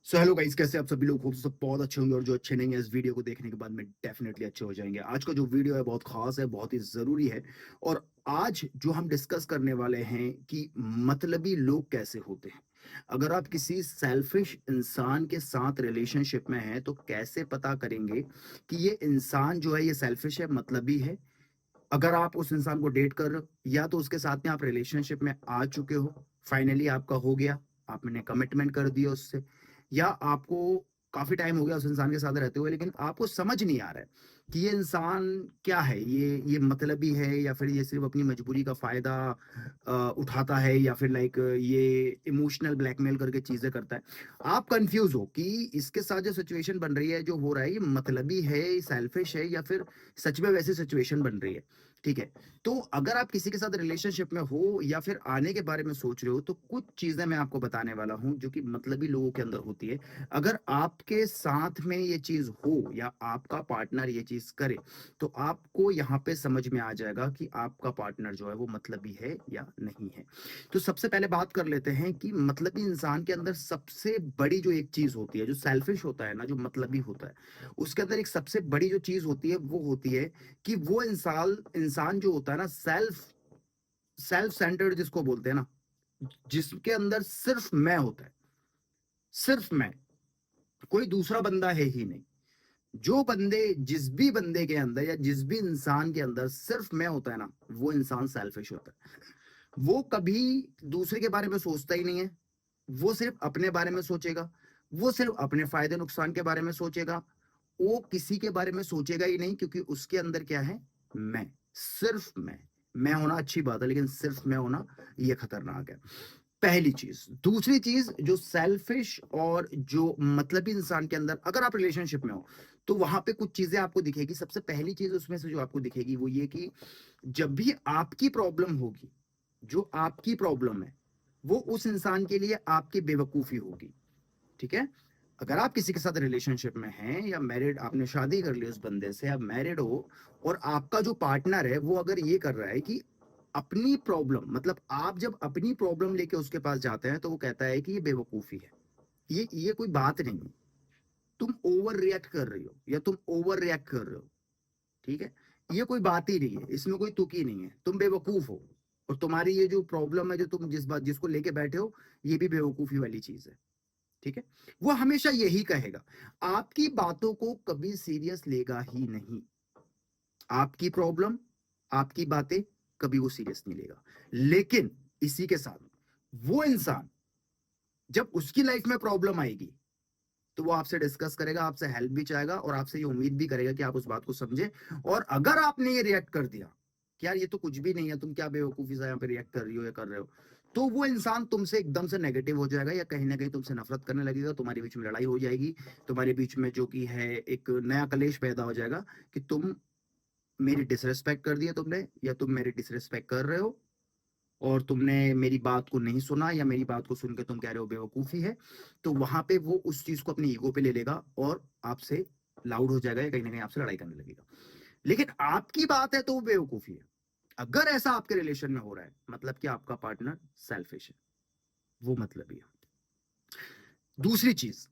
So hello guys, कैसे आप सभी लोग? होप सब बहुत अच्छे होंगे और जो अच्छे नहीं है इस वीडियो को देखने के बाद में डेफिनेटली अच्छे हो जाएंगे। आज का जो वीडियो है बहुत खास है, बहुत ही जरूरी है। और आज जो हम डिस्कस करने वाले हैं कि मतलबी लोग कैसे होते हैं। अगर आप किसी सेल्फिश इंसान के साथ रिलेशनशिप में हैं तो कैसे पता करेंगे कि ये इंसान जो है ये सेल्फिश है, मतलबी है। अगर आप उस इंसान को डेट कर रहे हो या तो उसके साथ में आप रिलेशनशिप में आ चुके हो, फाइनली आपका हो गया, आपने कमिटमेंट कर दिया उससे, या आपको काफी टाइम हो गया उस इंसान के साथ रहते हुए लेकिन आपको समझ नहीं आ रहा है कि ये इंसान क्या है, ये मतलबी है या फिर ये सिर्फ अपनी मजबूरी का फायदा उठाता है या फिर लाइक ये इमोशनल ब्लैकमेल करके चीजें करता है। आप कंफ्यूज हो कि इसके साथ जो सिचुएशन बन रही है, जो हो रहा है, ये मतलबी है, सेल्फिश है या फिर सच में वैसी सिचुएशन बन रही है। ठीक है। तो अगर आप किसी के साथ रिलेशनशिप में हो या फिर आने के बारे में सोच रहे हो तो कुछ चीजें मैं आपको बताने वाला हूं जो कि मतलबी लोगों के अंदर होती है। अगर आपके साथ में ये चीज हो या आपका पार्टनर ये चीज करे तो आपको यहां पे समझ में आ जाएगा कि आपका पार्टनर जो है वो मतलबी है या नहीं है। तो सबसे पहले बात कर लेते हैं कि मतलबी इंसान के अंदर सबसे बड़ी जो एक चीज होती है, जो सेल्फिश होता है ना, जो मतलबी होता है, उसके अंदर एक सबसे बड़ी जो चीज होती है वो होती है कि वो इंसान इंसान जो होता है ना, सेल्फ सेल्फ सेंटर्ड जिसको बोलते हैं ना, जिसके अंदर सिर्फ मैं होता है, सिर्फ मैं, कोई दूसरा बंदा है ही नहीं। जो बंदे, जिस भी बंदे के अंदर या जिस भी इंसान के अंदर सिर्फ मैं होता है ना, वो इंसान सेल्फिश होता है। वो कभी दूसरे के बारे में सोचता ही नहीं है। वो सिर्फ अपने बारे में सोचेगा। वो सिर्फ अपने फायदे नुकसान के बारे में सोचेगा। वो किसी के बारे में सोचेगा ही नहीं, क्योंकि उसके अंदर क्या है? मैं, सिर्फ मैं होना अच्छी बात है लेकिन सिर्फ मैं होना ये खतरनाक है। पहली चीज। दूसरी चीज, जो सेल्फिश और जो मतलबी इंसान के अंदर अगर आप रिलेशनशिप में हो तो वहां पे कुछ चीजें आपको दिखेगी। सबसे पहली चीज उसमें से जो आपको दिखेगी वो ये कि जब भी आपकी प्रॉब्लम होगी, जो आपकी प्रॉब्लम है वो उस इंसान के लिए आपकी बेवकूफी होगी। ठीक है। अगर आप किसी के साथ रिलेशनशिप में हैं या मैरिड, आपने शादी कर ली उस बंदे से, आप मैरिड हो और आपका जो पार्टनर है वो अगर ये कर रहा है कि अपनी प्रॉब्लम, मतलब आप जब अपनी प्रॉब्लम लेके उसके पास जाते हैं तो वो कहता है कि ये बेवकूफी है, ये कोई बात नहीं है, तुम ओवर रिएक्ट कर रही हो या तुम ओवर रिएक्ट कर रहे हो। ठीक है। ये कोई बात ही नहीं है, इसमें कोई तुक ही नहीं है, तुम बेवकूफ हो। और तुम्हारी ये जो प्रॉब्लम है, जो तुम जिस बात जिसको लेके बैठे हो, ये भी बेवकूफी वाली चीज है। ठीक है। वो हमेशा यही कहेगा, आपकी बातों को कभी सीरियस लेगा ही नहीं। आपकी प्रॉब्लम, आपकी बातें कभी वो सीरियस नहीं लेगा। लेकिन इसी के साथ वो इंसान जब उसकी लाइफ में प्रॉब्लम आएगी तो वो आपसे डिस्कस करेगा, आपसे हेल्प भी चाहेगा और आपसे ये उम्मीद भी करेगा कि आप उस बात को समझे। और अगर आपने ये रिएक्ट कर दिया कि यार ये तो कुछ भी नहीं है, तुम क्या बेवकूफी से यहाँ पे रिएक्ट कर रही हो या कर रहे हो, तो वो इंसान तुमसे एकदम से नेगेटिव हो जाएगा या कहीं ना कहीं तुमसे नफरत करने लगेगा। तुम्हारे बीच में लड़ाई हो जाएगी, तुम्हारे बीच में जो कि है एक नया कलेश पैदा हो जाएगा कि तुम मेरी डिसरेस्पेक्ट कर दिया तुमने, या तुम मेरी डिसरेस्पेक्ट कर रहे हो और तुमने मेरी बात को नहीं सुना, या मेरी बात को सुन के तुम कह रहे हो बेवकूफी है। तो वहां पे वो उस चीज को अपनी ईगो पे ले लेगा और आपसे लाउड हो जाएगा या कहीं ना कहीं आपसे लड़ाई करने लगेगा। लेकिन आपकी बात है तो वो बेवकूफी है। अगर ऐसा आपके रिलेशन में हो रहा है मतलब कि आपका पार्टनर सेल्फिश है, वो मतलब ही है। दूसरी चीज,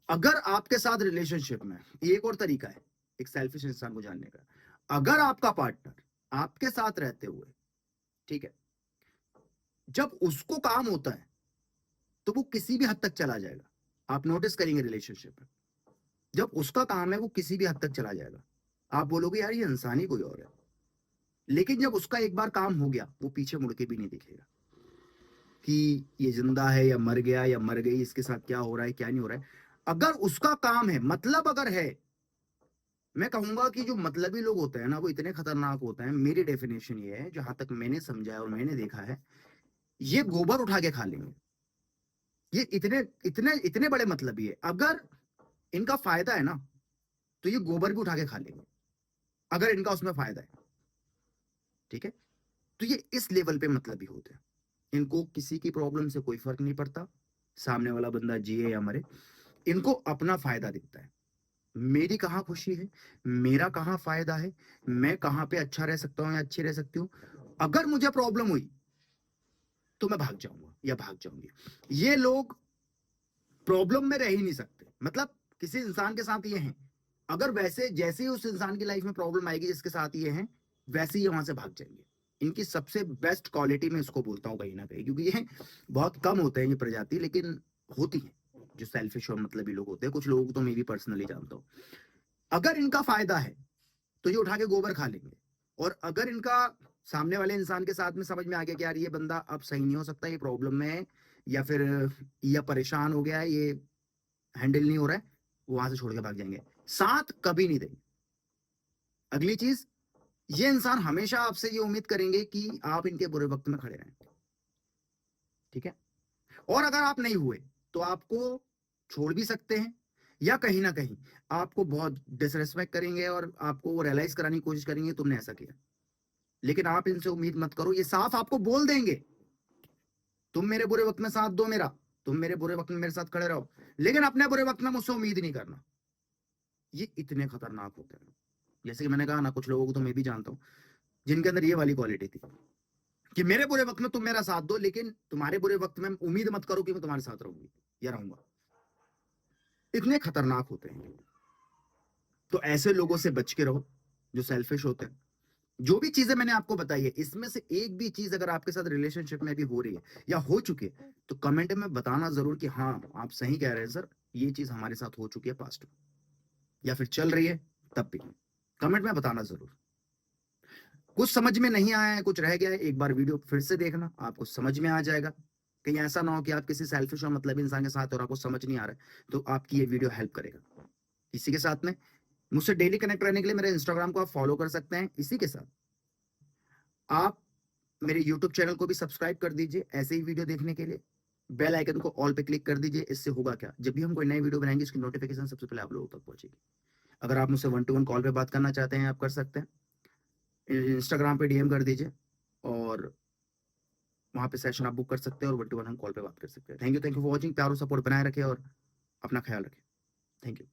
अगर आपके साथ रिलेशनशिप में, ये एक और तरीका है एक सेल्फिश इंसान को जानने का। अगर आपका पार्टनर आपके साथ रहते हुए, ठीक है, जब उसको काम होता है तो वो किसी भी हद तक चला जाएगा। आप नोटिस करेंगे रिलेशनशिप में, जब उसका काम है वो किसी भी हद तक चला जाएगा। आप बोलोगे यार ये इंसान ही कोई और है। लेकिन जब उसका एक बार काम हो गया वो पीछे मुड़ के भी नहीं दिखेगा कि ये जिंदा है या मर गया या मर गई, इसके साथ क्या हो रहा है क्या नहीं हो रहा है। अगर उसका काम है, मतलब अगर है, मैं कहूंगा कि जो मतलबी लोग होते हैं ना वो इतने खतरनाक होते हैं। मेरी डेफिनेशन ये है, जहां तक मैंने समझा है और मैंने देखा है, ये गोबर उठा के खा लेंगे। ये इतने इतने इतने बड़े मतलबी है। अगर इनका फायदा है ना तो ये गोबर भी उठा के खा लेंगे, अगर इनका उसमें फायदा है। ठीक है। तो ये इस लेवल पे मतलबी होते हैं। इनको किसी की प्रॉब्लम से कोई फर्क नहीं पड़ता, सामने वाला बंदा जिए या मरे, इनको अपना फायदा दिखता है। मेरी कहां खुशी है, मेरा कहां फायदा है, मैं कहां पे अच्छा रह सकता हूं या अच्छी रह सकती हूँ। अगर मुझे प्रॉब्लम हुई तो मैं भाग जाऊंगा या भाग जाऊंगी। ये लोग प्रॉब्लम में रह ही नहीं सकते। मतलब किसी इंसान के साथ ये हैं, अगर वैसे जैसे ही उस इंसान की लाइफ में प्रॉब्लम आएगी जिसके साथ ये हैं, वैसे ही वहां से भाग जाएंगे। इनकी सबसे बेस्ट क्वालिटी में इसको बोलता हूँ कहीं ना कहीं, क्योंकि ये बहुत कम होते हैं ये प्रजाति, लेकिन होती है जो सेल्फिश और मतलब लोग होते हैं। कुछ लोगों को तो मैं भी पर्सनली जानता हूँ। अगर इनका फायदा है तो ये उठा के गोबर खा लेंगे, और अगर इनका सामने वाले इंसान के साथ में समझ में आ गया कि यार ये बंदा अब सही नहीं हो सकता, ये प्रॉब्लम में है, या फिर या परेशान हो गया है, ये हैंडल नहीं हो रहा है, वो वहां से छोड़ के भाग जाएंगे। साथ कभी नहीं देंगे। अगली चीज, ये इंसान हमेशा आपसे ये उम्मीद करेंगे कि आप इनके बुरे वक्त में खड़े रहें। ठीक है, और अगर आप नहीं हुए तो आपको छोड़ भी सकते हैं, या कहीं ना कहीं आपको बहुत डिसरेस्पेक्ट करेंगे और आपको वो रियलाइज कराने की कोशिश करेंगे तुमने ऐसा किया। लेकिन आप इनसे उम्मीद मत करो, ये साफ आपको बोल देंगे तुम मेरे बुरे वक्त में साथ दो मेरा, तुम मेरे बुरे वक्त में मेरे साथ खड़े रहो, लेकिन अपने बुरे वक्त में मुझसे उम्मीद नहीं करना। ये इतने खतरनाक होते हैं। जैसे कि मैंने कहा ना, कुछ लोगों को तो मैं भी जानता हूँ जिनके अंदर ये वाली क्वालिटी थी कि मेरे बुरे वक्त में तुम मेरा साथ दो, लेकिन तुम्हारे बुरे वक्त में उम्मीद मत करो कि मैं तुम्हारे साथ रहूंगी या रहूंगा। इतने खतरनाक होते हैं। तो ऐसे लोगों से बच के रहो जो सेल्फिश होते हैं। जो भी चीजें मैंने आपको बताई है, इसमें से एक भी चीज अगर आपके साथ रिलेशनशिप में भी हो रही है या हो चुकी है, तो कमेंट में बताना जरूर कि हाँ आप सही कह रहे हैं सर, ये चीज हमारे साथ हो चुकी है पास्ट में, या फिर चल रही है, तब भी कमेंट में बताना जरूर। कुछ समझ में नहीं आया है, कुछ रह गया है, एक बार वीडियो फिर से देखना, आपको समझ में आ जाएगा। कहीं ऐसा ना हो कि आप किसी सेल्फिश और मतलब इंसान के साथ और आपको समझ नहीं आ रहा है, तो आपकी ये वीडियो हेल्प करेगा। इसी के साथ में मुझसे डेली कनेक्ट रहने के लिए मेरे इंस्टाग्राम को आप फॉलो कर सकते हैं। इसी के साथ आप मेरे यूट्यूब चैनल को भी सब्सक्राइब कर दीजिए ऐसे ही वीडियो देखने के लिए। बेल आइकन को ऑल पे क्लिक कर दीजिए। इससे होगा क्या, जब भी हम कोई नई वीडियो बनाएंगे उसकी नोटिफिकेशन सबसे पहले आप लोगों तक पहुंचेगी। अगर आप मुझसे 1-to-1 कॉल पे बात करना चाहते हैं, आप कर सकते हैं। इंस्टाग्राम पे डीएम कर दीजिए और वहां पे सेशन आप बुक कर सकते हैं, और 1-to-1 हम कॉल पे बात कर सकते हैं। Thank you for watching. प्यार और सपोर्ट बनाए रखें और अपना ख्याल रखें। Thank you.